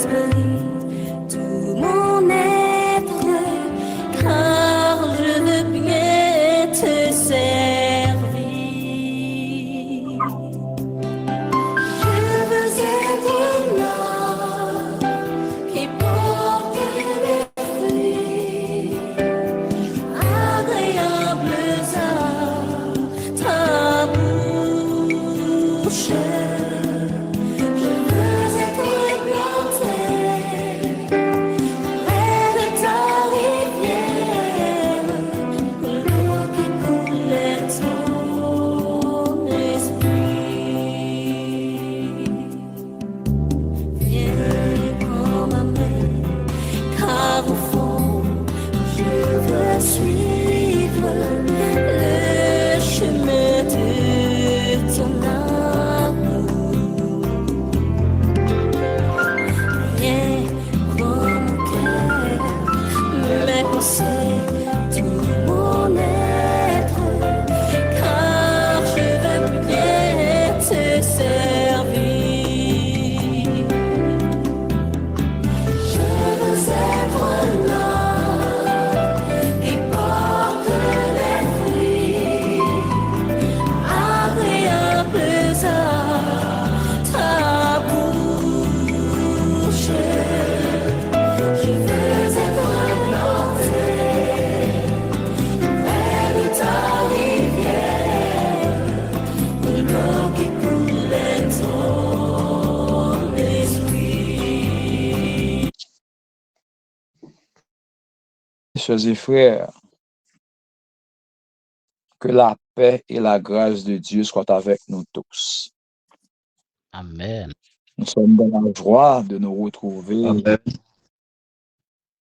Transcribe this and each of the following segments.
esprit, tout mon être, car je veux bien te servir. Je veux être l'homme qui porte des fruits agréables à ta bouche. Je veux être planté près de ta rivière, l'eau qui coule ton esprit. Viens prends ma main, car au fond, je veux suivre le chemin de ton amour. Viens prends mon cœur, mes pensées, tout mon être, car je veux bien te servir. Je veux être l'homme qui porte les fruits agréables à ta bouche. Je veux être planté près de ta rivière, l'eau qui coule ton esprit. Chers et frères, que la paix et la grâce de Dieu soient avec nous tous. Amen. Nous sommes dans la joie de nous retrouver Amen.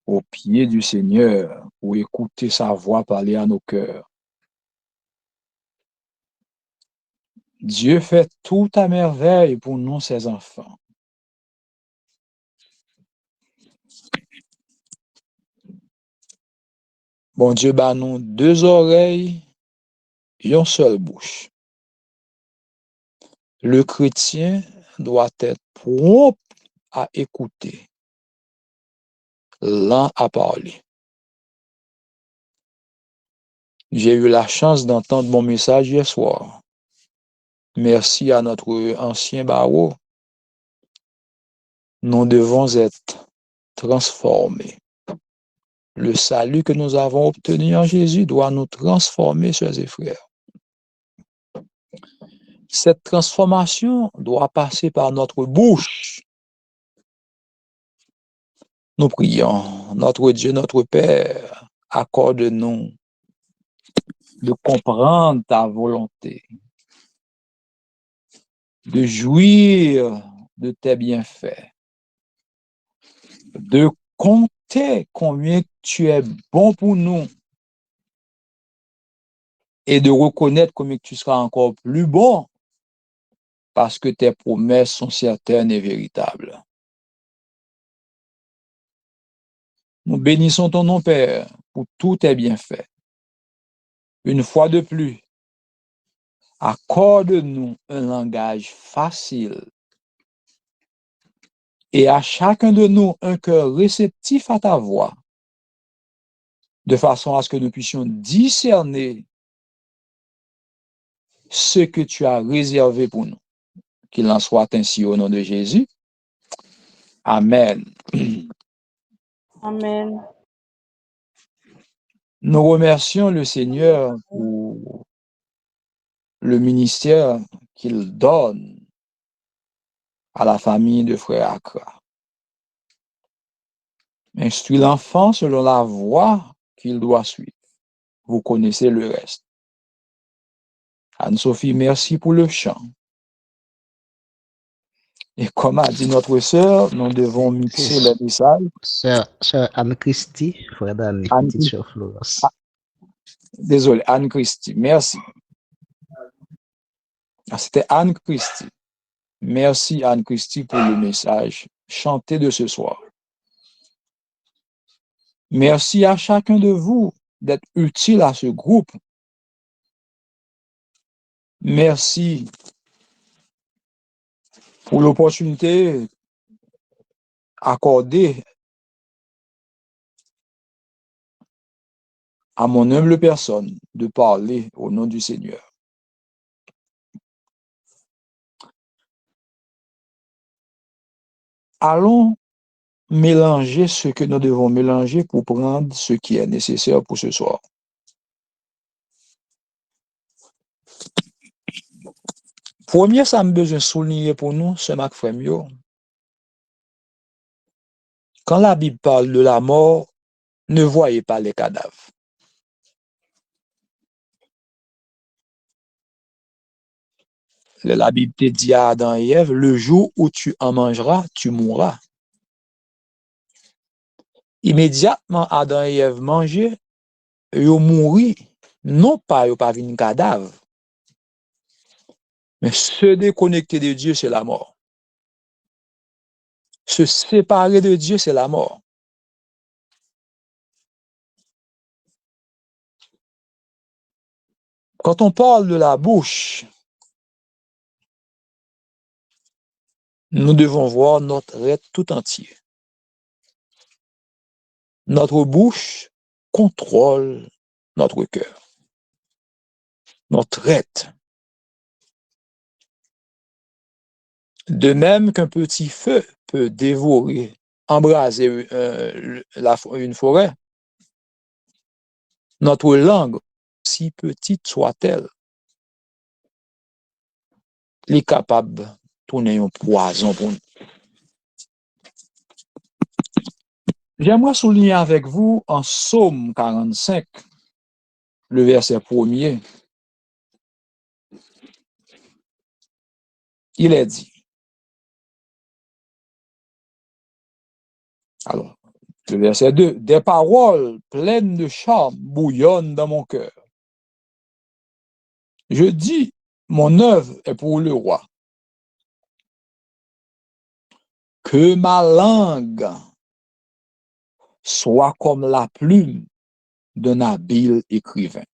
au pied du Seigneur pour écouter sa voix parler à nos cœurs. Dieu fait tout à merveille pour nous, ses enfants. Bon Dieu bat nous deux oreilles et une seule bouche. Le chrétien doit être prompt à écouter, lent à parler. J'ai eu la chance d'entendre mon message hier soir. Merci à notre ancien barreau. Nous devons être transformés. Le salut que nous avons obtenu en Jésus doit nous transformer, chers et frères. Cette transformation doit passer par notre bouche. Nous prions, notre Dieu, notre Père, accorde-nous de comprendre ta volonté, de jouir de tes bienfaits, de compter combien tu es bon pour nous et de reconnaître combien tu seras encore plus bon parce que tes promesses sont certaines et véritables. Nous bénissons ton nom, Père, pour tous tes bienfaits. Une fois de plus, accorde-nous un langage facile et à chacun de nous un cœur réceptif à ta voix, de façon à ce que nous puissions discerner ce que tu as réservé pour nous. Qu'il en soit ainsi au nom de Jésus. Amen. Amen. Nous remercions le Seigneur pour le ministère qu'il donne à la famille de Frère Accra. Instruis l'enfant selon la voie qu'il doit suivre. Vous connaissez le reste. Anne-Sophie, merci pour le chant. Et comme a dit notre sœur, nous devons mixer les messages. Sœur Anne-Christie, frère Danny, petite sœur Florence. Désolé, Anne-Christie, merci. C'était Anne-Christie. Merci Anne-Christie pour le message chanté de ce soir. Merci à chacun de vous d'être utile à ce groupe. Merci pour l'opportunité accordé à mon humble personne de parler au nom du Seigneur. Allons mélanger ce que nous devons mélanger pour prendre ce qui est nécessaire pour ce soir. Premier, ça me besoin de souligner pour nous, ce Mac Fremio. Quand la Bible parle de la mort, ne voyez pas les cadavres. La Bible te dit à Adam et Ève, le jour où tu en mangeras, tu mourras. Immédiatement, Adam et Ève mangeaient, ils mourraient. Non pas, ils pas un cadavre. Mais se déconnecter de Dieu, c'est la mort. Se séparer de Dieu, c'est la mort. Quand on parle de la bouche, nous devons voir notre être tout entier. Notre bouche contrôle notre cœur, notre être. De même qu'un petit feu peut dévorer, embraser une forêt, notre langue, si petite soit-elle, est capable de tourner un poison pour nous. J'aimerais souligner avec vous en Psaume 45, le verset 1er, il est dit, alors, le verset 2, des paroles pleines de charme bouillonnent dans mon cœur. Je dis, mon œuvre est pour le roi. Que ma langue soit comme la plume d'un habile écrivain.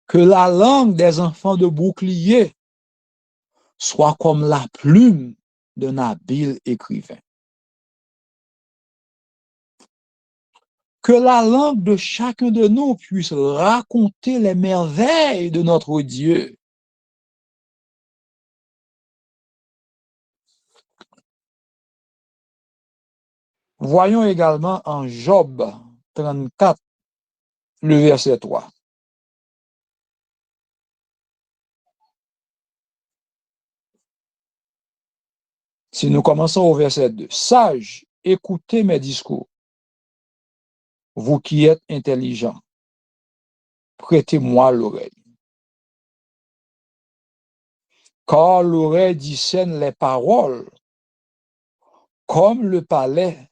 Que la langue des enfants de bouclier soit comme la plume d'un habile écrivain. Que la langue de chacun de nous puisse raconter les merveilles de notre Dieu. Voyons également en Job 34, le verset 3. Si nous commençons au verset 2, sages, écoutez mes discours. Vous qui êtes intelligents, prêtez-moi l'oreille. Car l'oreille discerne les paroles, comme le palais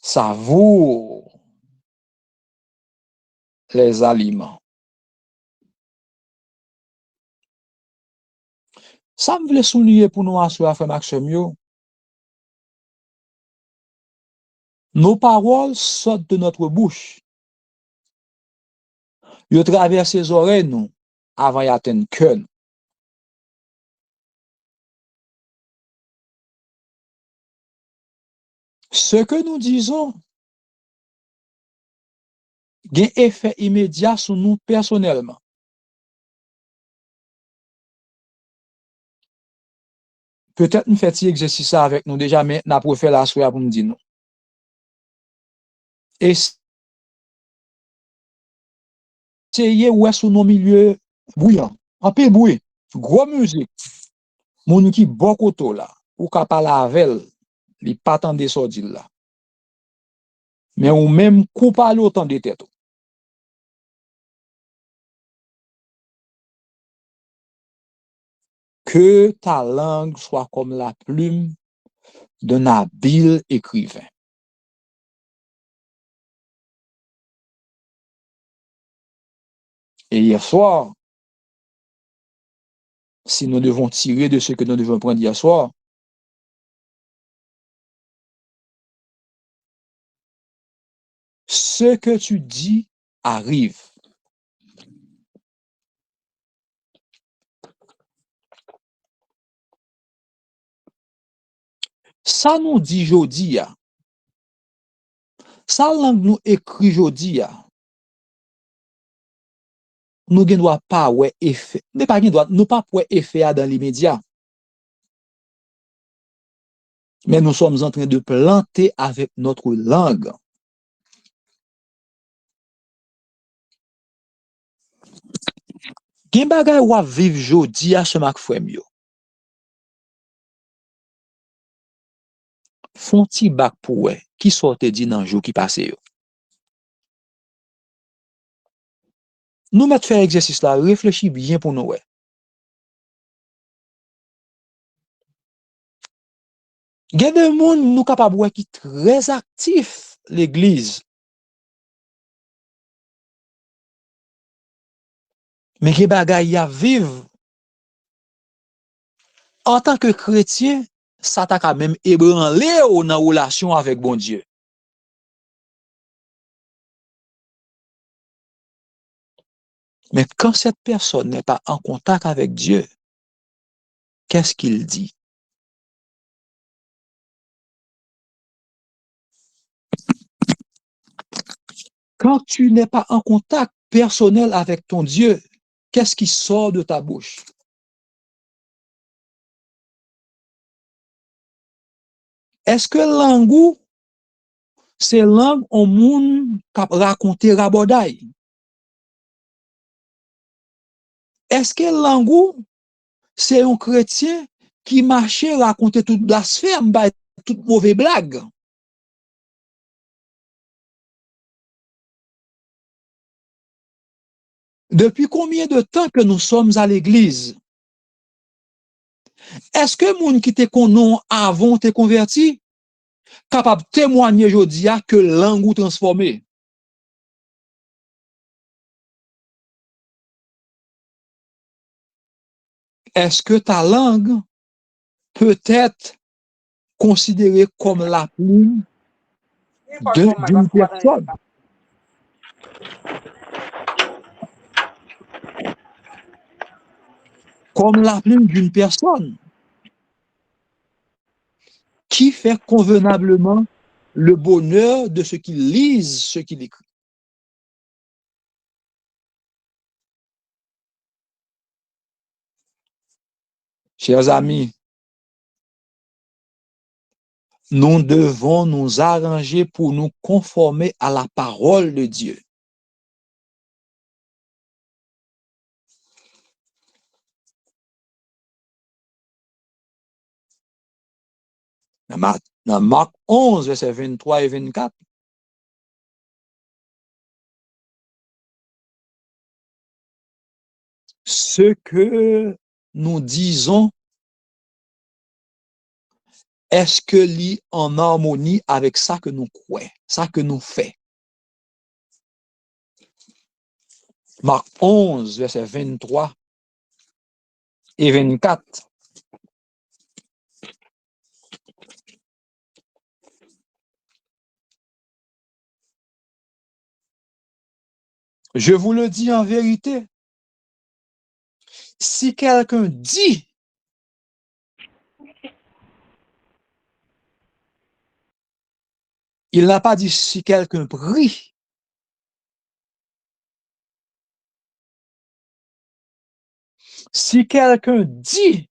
savoure les aliments. Ça me voulait souligner pour nous assurer, frère Maxime, nos paroles sortent de notre bouche. Ils traversent les oreilles, nous, avant d'atteindre le cœur. Ce que nous disons a un effet immédiat sur nous personnellement. Peut-être nous faisons cet exercice avec nous déjà, mais nous avons fait la soirée pour me dire non. Essayez ou est-ce nos milieux bouillants, en peu bruit, gros musique, mon qui beaucoup là, ou qu'à parler avec li pas tant de sortir là. Mais ou même coup parler autant de tête. Que ta langue soit comme la plume d'un habile écrivain. Et hier soir, si nous devons tirer de ce que nous devons prendre hier soir, ce que tu dis arrive. Ça nous dit jodi ya. Ça langue nous écrit jodi ya. Nous ne doit pas ouais effet. Mais pas doit nous pas ouais effet dans l'immédiat. Mais nous sommes en train de planter avec notre langue. Gen bagay wap viv jodi a se mak frem yo. Fon ti bak pou we, ki sorte di nan jou ki pase yo. Nou met fè exercice la, réfléchis bien pour nous we. Gen de moun nou kapab we ki très actif l'église. Mais gen bagay ya viv en tant que chrétien, ça t'a quand même ébranlé ou nan relation avec bon Dieu. Mais quand cette personne n'est pas en contact avec Dieu, qu'est-ce qu'il dit? Quand tu n'es pas en contact personnel avec ton Dieu, qu'est-ce qui sort de ta bouche? Est-ce que langou, c'est langue au monde qui raconte raboday? Est-ce que langou, c'est un chrétien qui marchait raconter toute blasphème, toute mauvaise blague? Depuis combien de temps que nous sommes à l'église? Est-ce que moun qui te konon avant te converti, capable de témoigner aujourd'hui que langue transformé? Est-ce que ta langue peut être considérée comme la plume d'une personne? Comme la plume d'une personne qui fait convenablement le bonheur de ceux qui lisent ce qu'il écrit. Chers amis, nous devons nous arranger pour nous conformer à la parole de Dieu. Dans Marc 11, versets 23 et 24, ce que nous disons, est-ce que lit en harmonie avec ça que nous croyons, ça que nous faisons? Marc 11, versets 23 et 24. Je vous le dis en vérité, si quelqu'un dit, il n'a pas dit si quelqu'un prie. Si quelqu'un dit,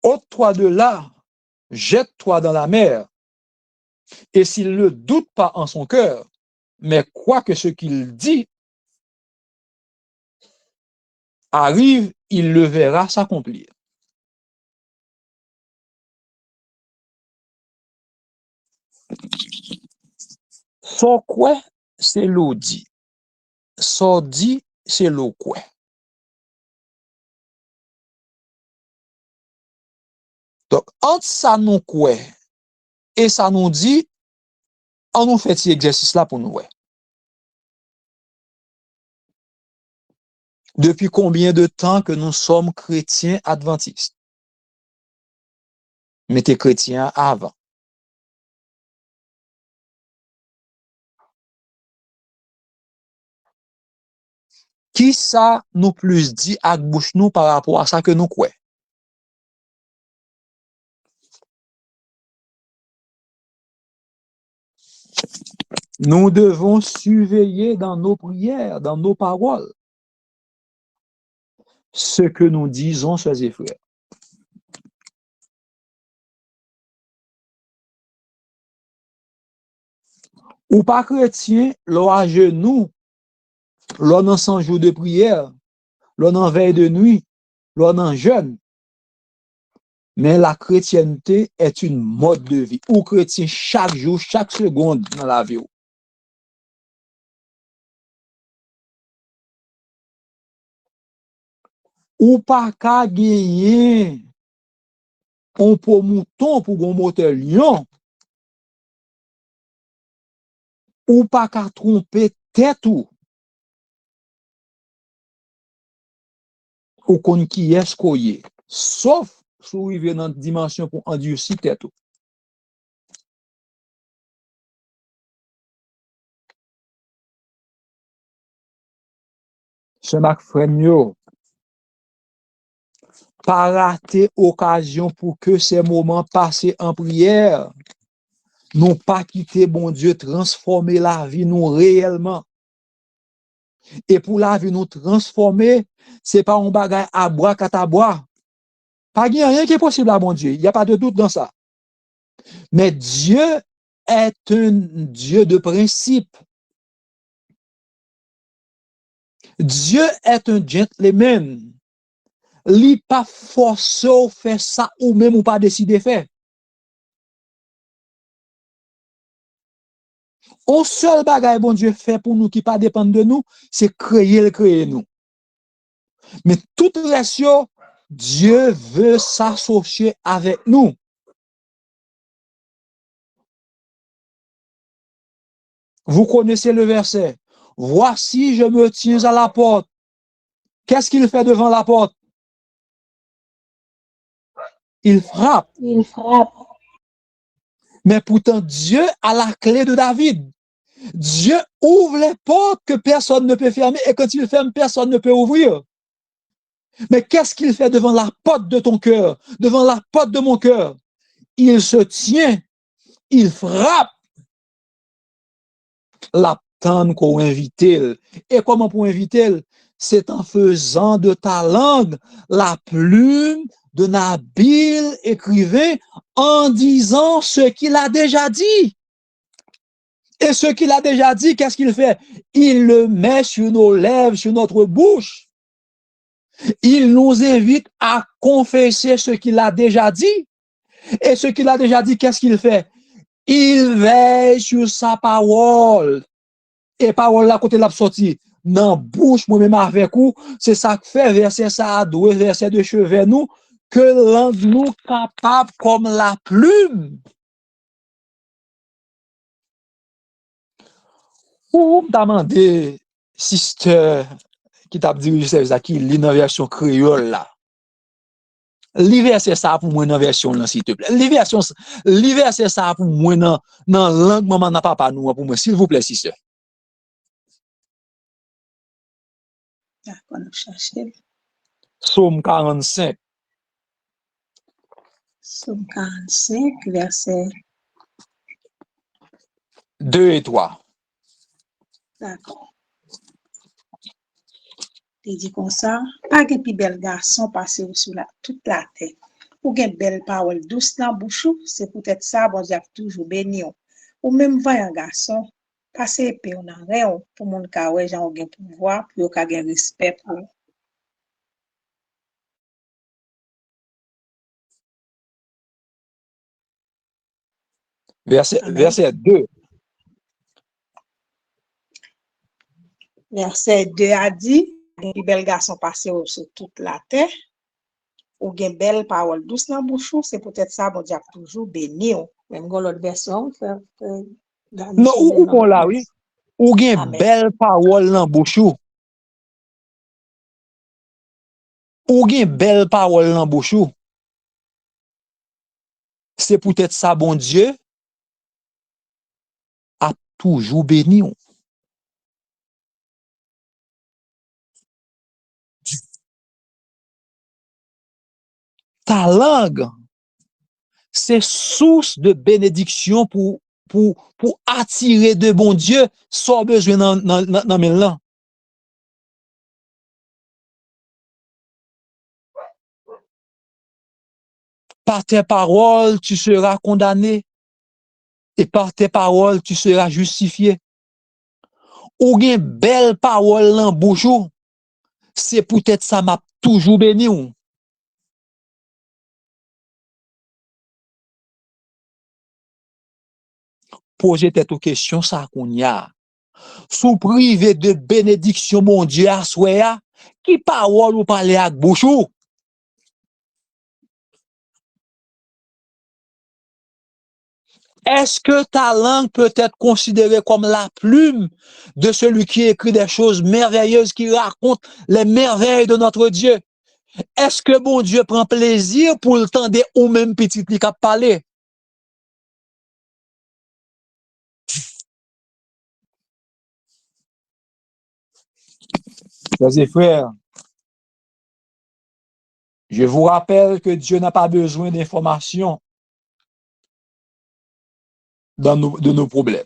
ôte-toi de là, jette-toi dans la mer, et s'il ne doute pas en son cœur, mais croit que ce qu'il dit arrive, il le verra s'accomplir. Son quoi, c'est l'eau dit. Son dit, c'est l'eau quoi. Donc, entre ça nous quoi et ça nous dit, on nous fait cet exercice-là pour nous. Depuis combien de temps que nous sommes chrétiens adventistes? Mais t'es chrétien avant. Qui ça nous plus dit à bouche nous par rapport à ça que nous croyons? Nous devons surveiller dans nos prières, dans nos paroles, ce que nous disons, chers et frères. Ou pas chrétien, l'on à genoux, l'on en 100 jours de prière, l'on en veille de nuit, l'on en jeûne. Mais la chrétienté est une mode de vie. Ou chrétien chaque jour, chaque seconde dans la vie. Ou pas qu'à gagner on pour mouton pour un moteur lion. Ou pas qu'à tromper tête ou qu'on qui est skoye. Sauf si vous vivez dans une dimension pour endurcir tête. Ce Marc Frenio, pas rater occasion pour que ces moments passés en prière n'ont pas quitté bon Dieu transformer la vie nous réellement. Et pour la vie nous transformer, c'est pas un bagage à boire qu'à boire. Pas rien qui est possible à bon Dieu. Il n'y a pas de doute dans ça. Mais Dieu est un Dieu de principe. Dieu est un gentleman. Li pas forcé ou faire ça ou même ou pas décider faire. Un seul bagage bon Dieu fait pour nous qui pas dépend de nous, c'est créer nous. Mais tout reste, Dieu veut s'associer avec nous. Vous connaissez le verset. Voici, je me tiens à la porte. Qu'est-ce qu'il fait devant la porte? Il frappe. Il frappe. Mais pourtant, Dieu a la clé de David. Dieu ouvre les portes que personne ne peut fermer et quand il ferme, personne ne peut ouvrir. Mais qu'est-ce qu'il fait devant la porte de ton cœur, devant la porte de mon cœur? Il se tient, il frappe. L'attendre qu'on invite. Et comment pour inviter? C'est en faisant de ta langue la plume d'un habile écrivain en disant ce qu'il a déjà dit. Et ce qu'il a déjà dit, qu'est-ce qu'il fait? Il le met sur nos lèvres, sur notre bouche. Il nous invite à confesser ce qu'il a déjà dit. Et ce qu'il a déjà dit, qu'est-ce qu'il fait? Il veille sur sa parole. Et parole là, côté l'a sorti. Dans bouche, moi-même avec vous, c'est ça que fait verset ça à deux, verset de chevet nous, que langue nous capable comme la plume. Ou m'a demandé, sister, qui t'a dirigé service qui lit dans version créole là. Li verset ça pour moi dans version là, s'il te plaît. Li verset ça pour moi dans langue maman n'a papa nous pour moi, s'il vous plaît, sister. D'accord, nous chercher. Psaume 45. Psaume 45, verset 2 et 3. d'accord. Il dit comme ça, pas de plus bel garçon passé sur toute la terre. Ou gen belle parole douce dans bouche, c'est peut-être ça, bon Dieu a toujours béni. Ou même voyant garçon, passer épée en rien pour mon ka ouais, gens gen pouvoir, pour ka gen respect pour. Verset 2. Verset 2 a dit, un bel garçon passé sur toute la terre. Ou gen belle parole douce dans bouche, c'est peut-être ça, bon Dieu a toujours béni. Même dans l'autre version, Non, ou qu'on là, oui. Ou gen belle parole dans bouche. Ou gen belle parole dans bouche. C'est peut-être ça, bon Dieu a toujours béni. ta langue, c'est source de bénédiction pour attirer de bon Dieu sans besoin dans mes langues. Par tes paroles, tu seras condamné. Et par tes paroles, tu seras justifié. Ou gen belle parole dans bouche, c'est peut-être ça m'a toujours béni. Posez tête aux questions, ça qu'on y a. Sous privé de bénédiction, mon Dieu, à soi, qui parole ou parler avec bouche? Est-ce que ta langue peut être considérée comme la plume de celui qui écrit des choses merveilleuses, qui raconte les merveilles de notre Dieu? Est-ce que bon Dieu prend plaisir pour le temps de ou même petit qui a parlé? Frères et frères, je vous rappelle que Dieu n'a pas besoin d'informations de nos problèmes.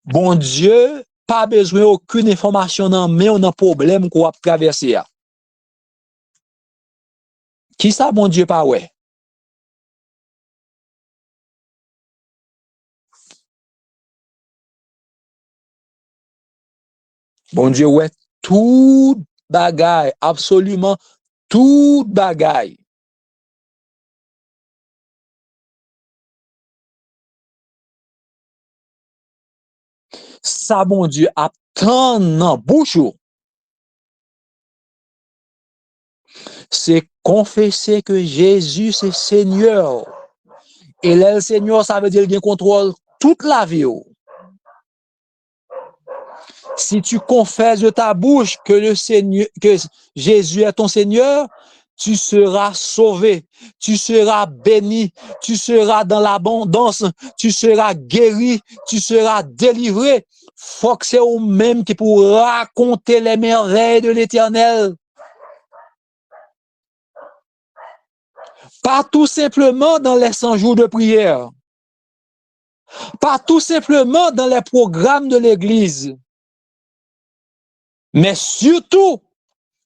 Bon Dieu, pas besoin aucune information dans mais on a un problème qu'on a traversé. Qui ça, bon Dieu, pas ouais? Bon Dieu, ouais, tout bagaille, absolument tout bagaille. Ça, bon Dieu, attend dans bouche, c'est confesser que Jésus c'est Seigneur. Et là, le Seigneur, ça veut dire qu'il contrôle toute la vie. Si tu confesses de ta bouche que le Seigneur, que Jésus est ton Seigneur, tu seras sauvé, tu seras béni, tu seras dans l'abondance, tu seras guéri, tu seras délivré. Faut que c'est au même qui pour raconter les merveilles de l'Éternel. Pas tout simplement dans les 100 jours de prière. Pas tout simplement dans les programmes de l'Église. Mais surtout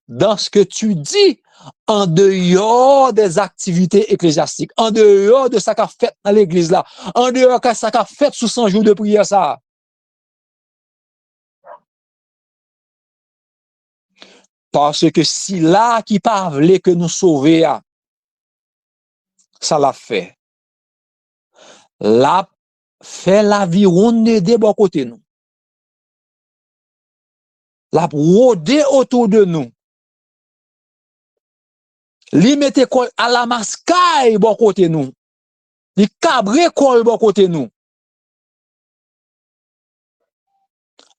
dans ce que tu dis en dehors des activités ecclésiastiques, en dehors de ça qu'a fait dans l'église là, en dehors de ça qu'a fait sous 100 jours de prière ça. Parce que si là qui parlait que nous sauver, ça l'a fait. Là, fait l'aviron de bon côté nous. La rôder autour de nous. Li mette kol à la mascaille bon côté nous. Li cabré kol bon côté nous.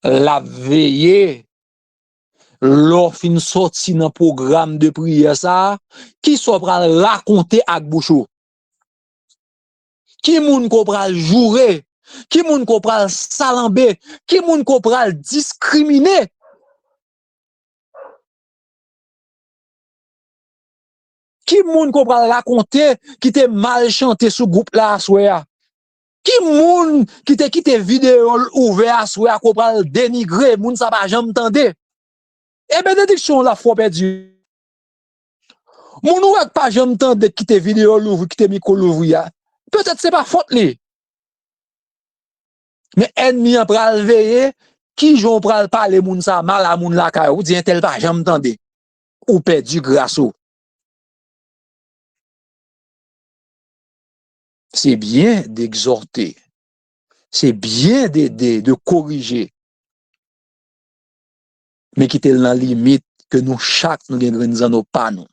La veillée, l'or fin sorti dans programme de prière ça, qui soit pral raconter ak bouchou. Qui moun ko pral jouer, qui moun ko pral salamber, qui moun ko pral discriminer. Qui moun ko pral raconter qui te mal chanté sous groupe là soya. Qui moun qui te vidéo ouvert soya ko pral dénigrer moun ça pas jamais tendé. Et bénédiction la foi perdu. Moun ou pas jamais tendé qui te vidéo l'ouvre, qui te micro l'ouvre. Peut-être c'est pas faute li. Mais ennemi en pral veiller, qui jon pral parler moun ça mal à moun la ka ou dit tel pas jamais tendé. Ou perdu grâce ou. C'est bien d'exhorter, c'est bien d'aider, de corriger, mais qui est dans la limite que nous chaque nous gagnons nos pas nous.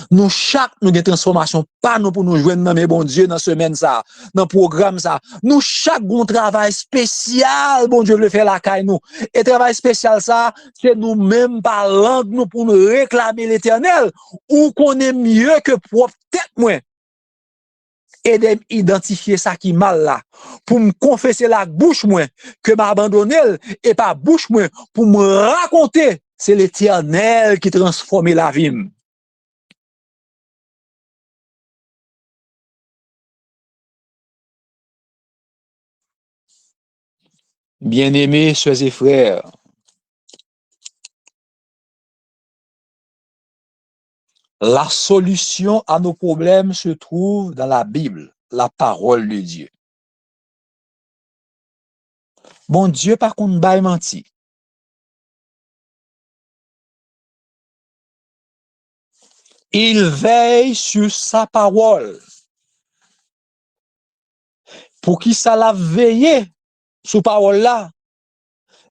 Nous chaque nous gagnons transformation pas nous pour nous joindre dans mes bon Dieu dans semaine ça, dans programme ça. Nous chaque bon travail spécial bon Dieu veut faire la caille nous. Et travail spécial ça, c'est nous même par langue nous pour nous réclamer l'Éternel ou qu'on est mieux que propre tête moi. Et d'identifier ça qui mal là pour me confesser la bouche moi que m'a abandonné et pas bouche moi pour me raconter c'est l'Éternel qui transforme la vie. Bien-aimés, sœurs et frères, la solution à nos problèmes se trouve dans la Bible, la parole de Dieu. Bon Dieu, par contre, pas menti. Il veille sur sa parole. Pour qui ça l'a veillé sur parole là?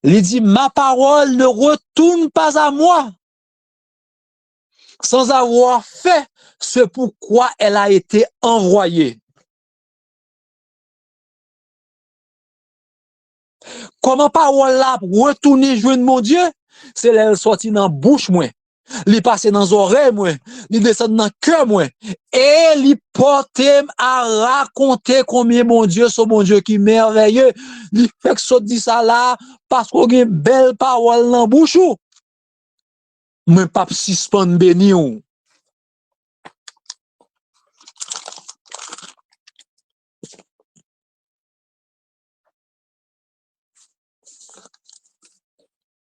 Il dit, ma parole ne retourne pas à moi sans avoir fait ce pourquoi elle a été envoyée. Comment parole là retourner joindre mon Dieu? C'est elle sorti dans bouche moi, li passe dans oreille moi, li descend dans cœur moi et li porte à raconter combien mon Dieu son bon Dieu qui merveilleux. Li fait que ça dit ça là parce qu'on a une belle parole dans bouche ou. Moi pas suspendre béni ou.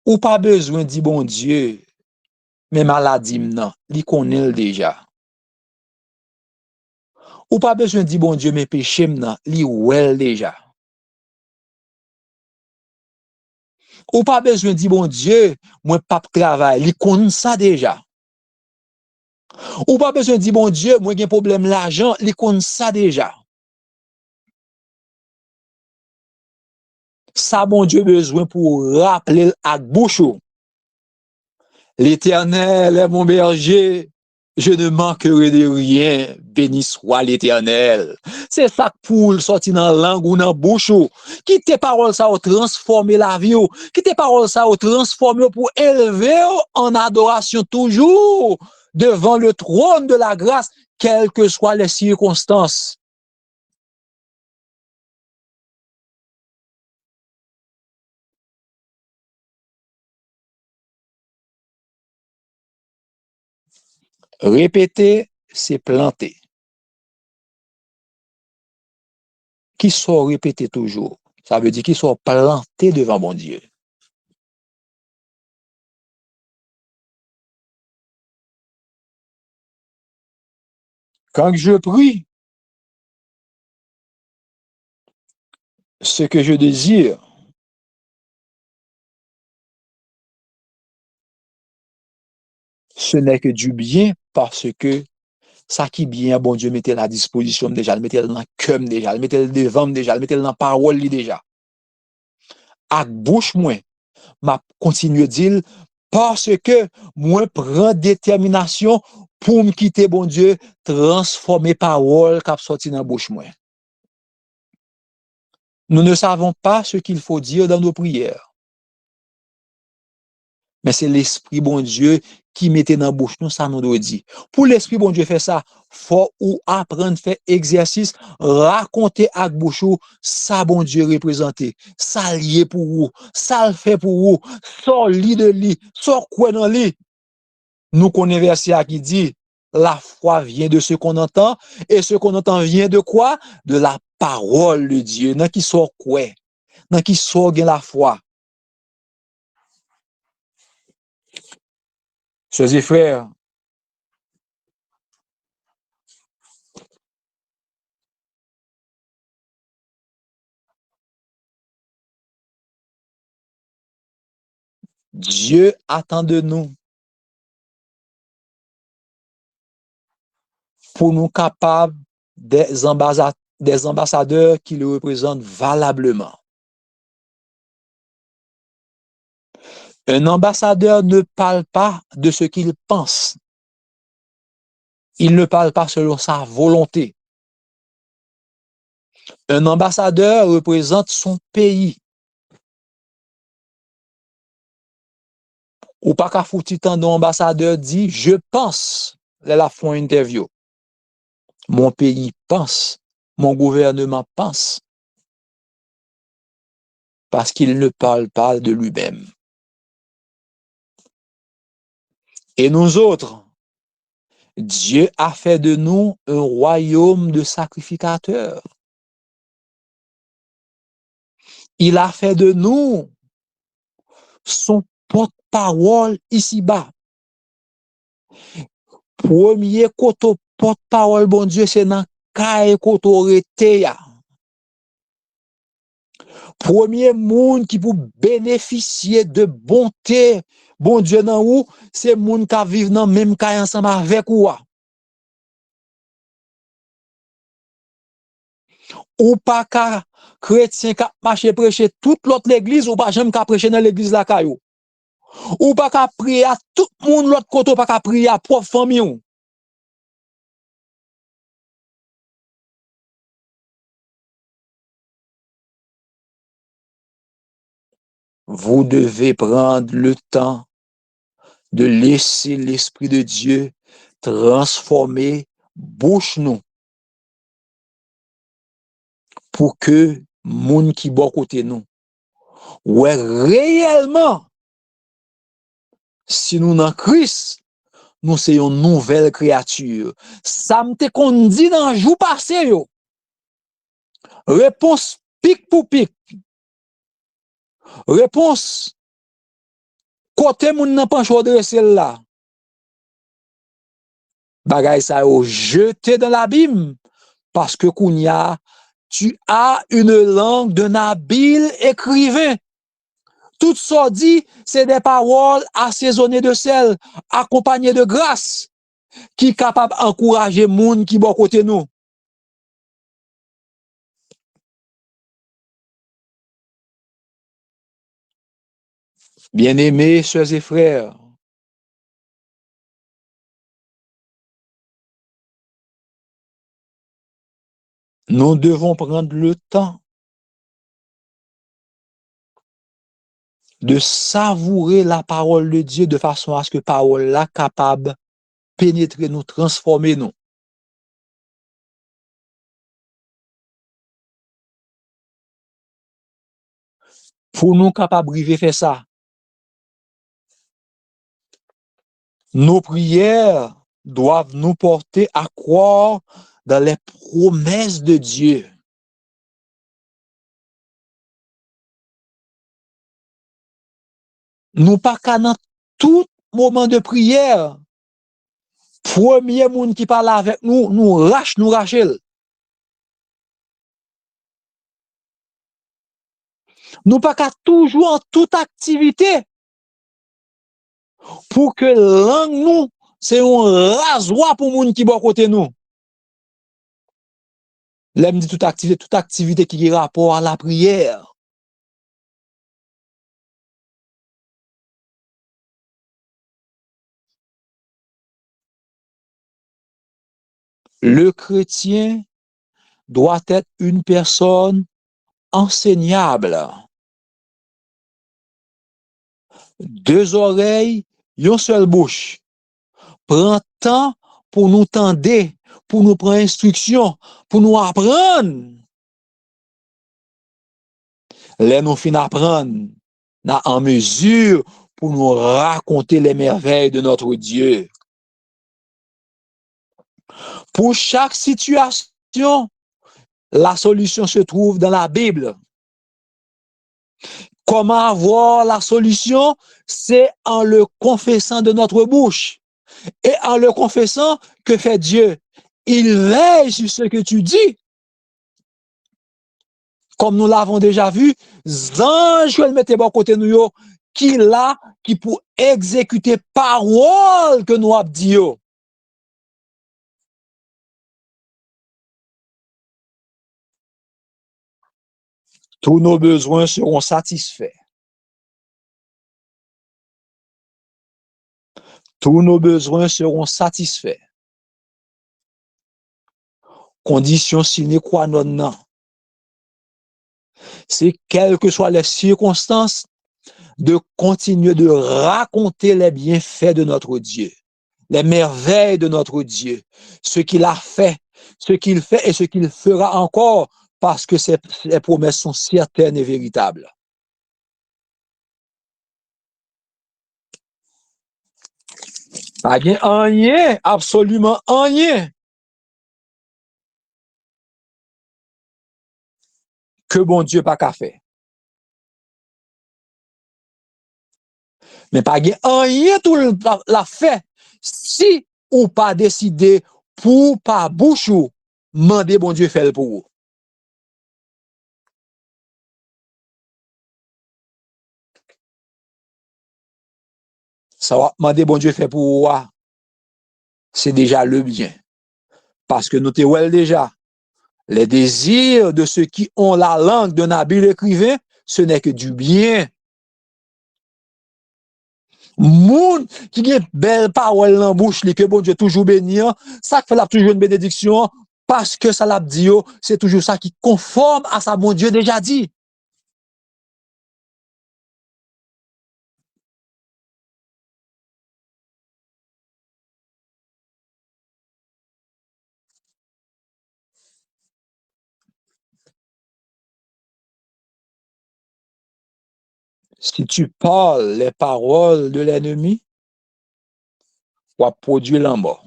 Ou pas besoin de bon Dieu, mais maladie non, li connaît déjà. Ou pas besoin de bon Dieu, mais péché non, li wel déjà. Ou pas besoin de bon Dieu, moi pas travail, li connaît ça déjà. Ou pas besoin de bon Dieu, moi gen problème l'argent, li connaît ça déjà. Ça bon Dieu besoin pour rappeler à bouche. L'Éternel est mon berger, je ne manquerai de rien, béni soit l'Éternel. C'est ça pour sortir dans la langue ou dans la bouche. Qui tes paroles ça ou transformer la vie. Qui tes paroles ça ou transformer pour élever en adoration toujours devant le trône de la grâce, quelles que soient les circonstances. Répéter, c'est planter. Qui sont répétés toujours. Ça veut dire qu'ils sont plantés devant mon Dieu. Quand je prie, ce que je désire, ce n'est que du bien parce que ça qui bien, bon Dieu, mettez à la disposition déjà, le mettez dans le cœur déjà, le mettez devant déjà, le mettez dans la parole déjà. À bouche, moi, m'a continue dire parce que moi prends détermination pour me quitter, bon Dieu, transformer parole qui a sorti dans la bouche, moi. Nous ne savons pas ce qu'il faut dire dans nos prières. Mais c'est l'Esprit bon Dieu qui mettait dans la bouche nous, ça nous doit dire. Pour l'Esprit bon Dieu faire ça, faut ou apprendre faire exercice, raconter avec bouche ça bon Dieu représenté, ça lié pour vous, ça le fait pour vous, sort lit de lit, sort quoi dans lit. Nous connaissons verset qui dit la foi vient de ce qu'on entend et ce qu'on entend vient de quoi? De la parole de Dieu. Dans qui sort quoi? Dans qui sort la foi? Sœurs et frères, Dieu attend de nous pour nous capables des ambassadeurs qui le représentent valablement. Un ambassadeur ne parle pas de ce qu'il pense. Il ne parle pas selon sa volonté. Un ambassadeur représente son pays. Ou pas qu'à foutre tant d'ambassadeur dit, je pense, là font une interview. Mon pays pense, mon gouvernement pense. Parce qu'il ne parle pas de lui-même. Et nous autres, Dieu a fait de nous un royaume de sacrificateurs. Il a fait de nous son porte-parole ici-bas. Premier koto porte-parole, bon Dieu, c'est dans kaye koto rete ya. Premier monde qui pour bénéficier de bonté, bon Dieu, dans où, c'est monde qui vivent dans même kaye ensemble avec ou. Ou pas ka chrétien qui marche prêcher toute l'autre l'église, ou pas jamais ka prêcher dans l'église la caillou. Ou pas ka prier à tout le monde l'autre côté, ou pas ka prier à propre famille ou. Vous devez prendre le temps de laisser l'Esprit de Dieu transformer bouche nous pour que moun qui bon côté nous ouais réellement si nous dans Christ nous c'est une nouvelle créature. Ça m'te qu'on dit dans jour passé yo. Réponse pic pour pic. Réponse côté moun nan penche adressé là. Bagay ça yo jeté dans l'abîme parce que kounya tu as une langue d'un habile écrivain. Tout ça dit, c'est des paroles assaisonnées de sel, accompagnées de grâce, qui est capable d'encourager les gens qui sont à côté de nous. Bien-aimés, sœurs et frères, nous devons prendre le temps de savourer la parole de Dieu de façon à ce que la parole là capable de pénétrer nous, transformer nous. Pour nous capables de faire ça, nos prières doivent nous porter à croire dans les promesses de Dieu. Nous pas qu'à dans tout moment de prière, premier monde qui parle avec nous, nous rachel. Nous pas qu'à toujours en toute activité pour que langue nous, c'est un rasoir pour monde qui bon côté nous. L'aime dit toute activité qui a rapport à la prière. Le chrétien doit être une personne enseignable. Deux oreilles, une seule bouche. Prends temps pour nous tendre, pour nous prendre instruction, pour nous apprendre. Là, nous fin apprendre, en mesure pour nous raconter les merveilles de notre Dieu. Pour chaque situation, la solution se trouve dans la Bible. Comment avoir la solution? C'est en le confessant de notre bouche. Et en le confessant, que fait Dieu? Il veille sur ce que tu dis. Comme nous l'avons déjà vu, ange que mette bon côté nous qui là qui pour exécuter parole que nous avons dit. Tous nos besoins seront satisfaits. Tous nos besoins seront satisfaits. Condition sine qua non. C'est quelles que soient les circonstances, de continuer de raconter les bienfaits de notre Dieu, les merveilles de notre Dieu, ce qu'il a fait, ce qu'il fait et ce qu'il fera encore, parce que ses promesses sont certaines et véritables. Pas gen rien, absolument rien que bon Dieu pas qu'à faire. Mais pas gen rien tout la fait si ou pas décidé pour pas bouche ou demander bon Dieu faire pour vous. Ça va demander bon Dieu faire pour vous, c'est déjà le bien. Parce que nous te wel déjà. Les désirs de ceux qui ont la langue d'un habile écrivain, ce n'est que du bien. Moun qui a belle parole dans bouche li que bon Dieu toujours béni, ça fait la toujours une bénédiction parce que ça l'a dit, c'est toujours ça qui conforme à ça bon Dieu déjà dit. Si tu parles les paroles de l'ennemi, tu vas produire la mort.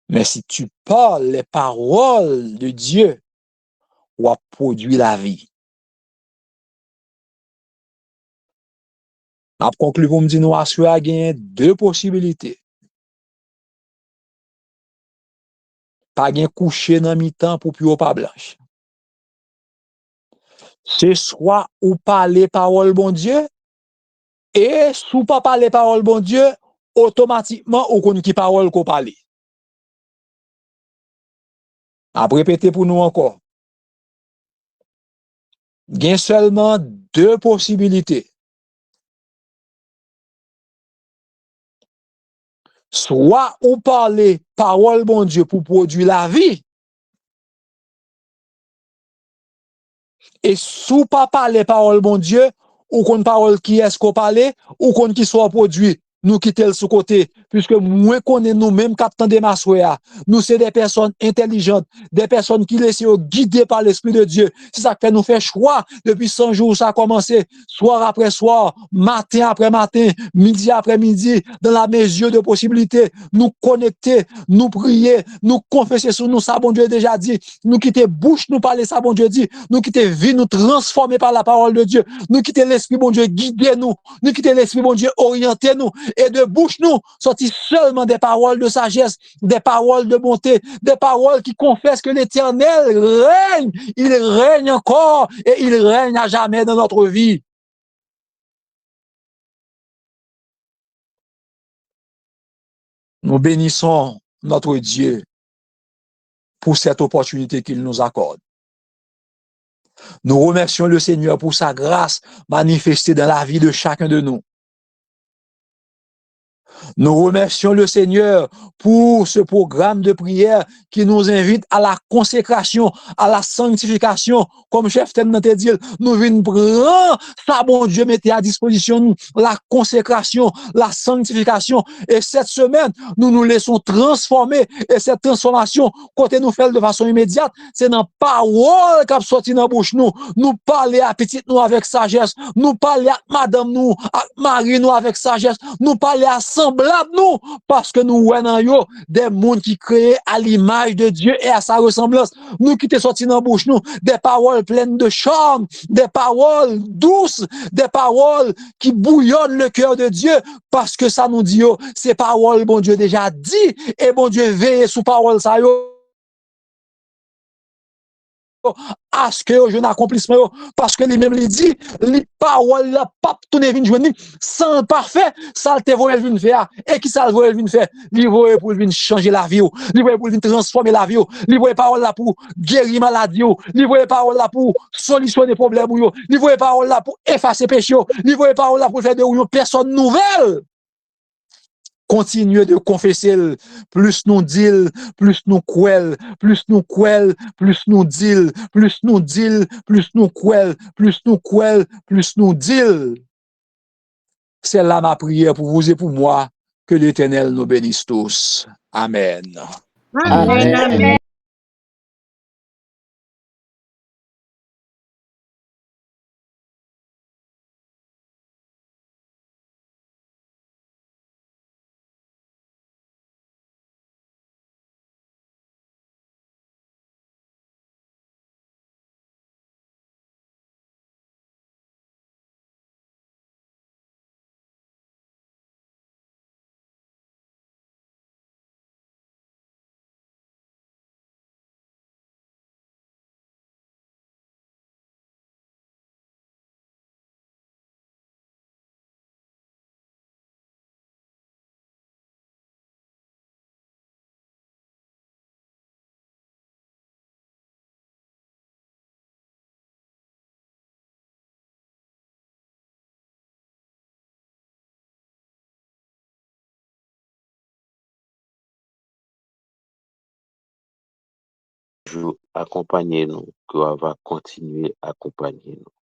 Mais si tu parles les paroles de Dieu, tu vas produire la vie. Après conclure pour me dire, nous assurer à gagner deux possibilités. Pas gen coucher dans mi-temps pour plus pas blanche. C'est soit ou parler parole bon Dieu, et sous pas parler parole bon Dieu, automatiquement ou connaît qui parole qu'on parle. Après répéter pour nous encore. Gen seulement deux possibilités. Soit ou parler parole bon Dieu pour produire la vie, et sous pas parler parole bon Dieu, ou qu'on parole qui est-ce qu'on parle, ou qu'on qui soit produit, nous quitter le sous-côté, puisque moins qu'on est nous-mêmes captant de Massoya, nous c'est des personnes intelligentes, des personnes qui laissent guider par l'Esprit de Dieu. C'est ça qui fait nous faire choix depuis 100 jours, ça a commencé, soir après soir, matin après matin, midi après midi, dans la mesure de possibilités, nous connecter, nous prier, nous confesser sur nous, ça bon Dieu déjà dit, nous quitter bouche, nous parler, ça bon Dieu dit, nous quitter vie, nous transformer par la parole de Dieu, nous quitter l'Esprit bon Dieu, guider nous quitter l'Esprit bon Dieu, orienter nous, et de bouche nous, sortir seulement des paroles de sagesse, des paroles de bonté, des paroles qui confessent que l'Éternel règne, il règne encore, et il règne à jamais dans notre vie. Nous bénissons notre Dieu pour cette opportunité qu'il nous accorde. Nous remercions le Seigneur pour sa grâce manifestée dans la vie de chacun de nous. Nous remercions le Seigneur pour ce programme de prière qui nous invite à la consécration, à la sanctification. Comme chef Ten te dit, nous venons prendre ça, bon Dieu, mettez à disposition nous, la consécration, la sanctification. Et cette semaine, nous nous laissons transformer. Et cette transformation, côté nous faire de façon immédiate, c'est dans la parole qui a sorti dans la bouche nous. Nous parler à petite nous avec sagesse. Nous parler à madame nous, à Marie nous avec sagesse. Nous parler à semblable nous, parce que nous voyons des mondes qui créent à l'image de Dieu et à sa ressemblance. Nous qui t'es sorti dans la bouche nous, des paroles pleines de charme, des paroles douces, des paroles qui bouillonnent le cœur de Dieu, parce que ça nous dit, ces paroles, bon Dieu déjà dit, et bon Dieu veille sous parole ça yo. À ce que je n'accomplissement parce que lui-même lui dit les paroles la pape tourner vinn joindre sans parfait ça te voye vinn faire et qui ça voye vinn faire lui voye pour vinn changer la vie lui voye pour vinn transformer la vie lui voye parole là pour guérir maladie lui voye parole là pour solutionner problème lui voye parole là pour effacer péché lui voye parole là pour faire de une personne nouvelle. Continuez de confesser, plus nous dit, plus nous croyons, plus nous croyons, plus nous dit, plus nous dit, plus nous croyons, plus nous croyons, plus nous dit. C'est là ma prière pour vous et pour moi. Que l'Éternel nous bénisse tous. Amen. Amen, amen. toujours accompagner nous, que va continuer à accompagner nous.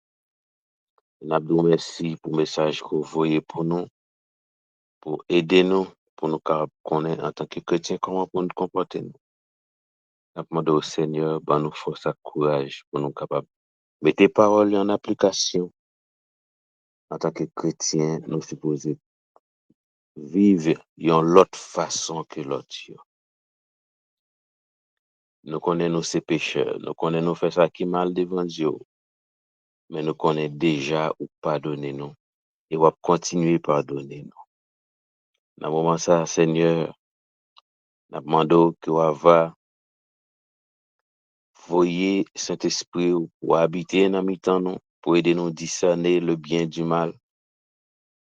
Nous vous merci pour le message que vous voyez pour nous, pour aider nous, pour nous connaître en tant que chrétiens comment pour nous comporter. Nous demandons au Seigneur, ben nous force et courage pour nous capables de mettre les paroles en application. En tant que chrétiens, nous supposons vivre d'une l'autre façon que l'autre. Nous connaissons ces pécheurs, nous connaissons nous faire ça qui mal devant Dieu, mais nous connaissons déjà ou pardonner nous et on va continuer à pardonner nous. Dans le moment ça, Seigneur, nous demandons que vous va voyer Saint-Esprit pour habiter dans nos temps nous, pour aider nous à discerner le bien du mal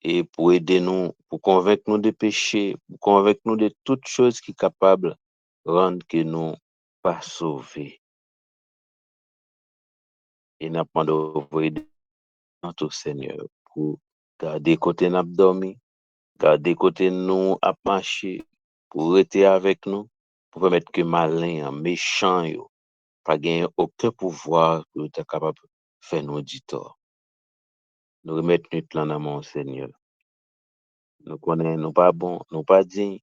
et pour aider nous, pour convaincre nous des péchés, pour convaincre nous de toutes choses qui sont capables de rendre que nous pas sauvés. Et nous demandons de aider au Seigneur pour garder côté nous dormi, garder côté nous à marcher, pour rester avec nous, pour permettre que malin, méchant, pas gagner aucun pouvoir pour être capable de faire nous du tort. Nous remettons notre plan dans mon Seigneur. Nous connaissons, nous pas bon, nous pas dignes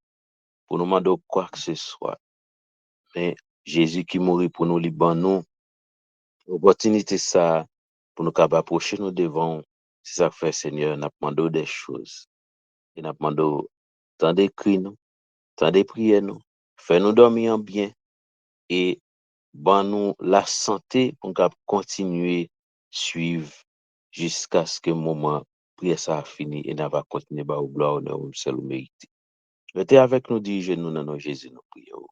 pour nous demander quoi que ce soit. Mais Jésus qui mourit pour nous libérer nous, opportunité ça pour nous capables approcher nous devant. C'est ça que fait Seigneur, nous demandons des choses. Et nous demandons tant d'écrire nous, tant de prier nous, faire nous dormir en bien et ban nous la santé pour nous continuer à suivre jusqu'à ce que le moment prière ça a fini et nous va continuer à gloire honneur seul mérité. Restez avec nous, dirigeez nous dans nos Jésus nous prions.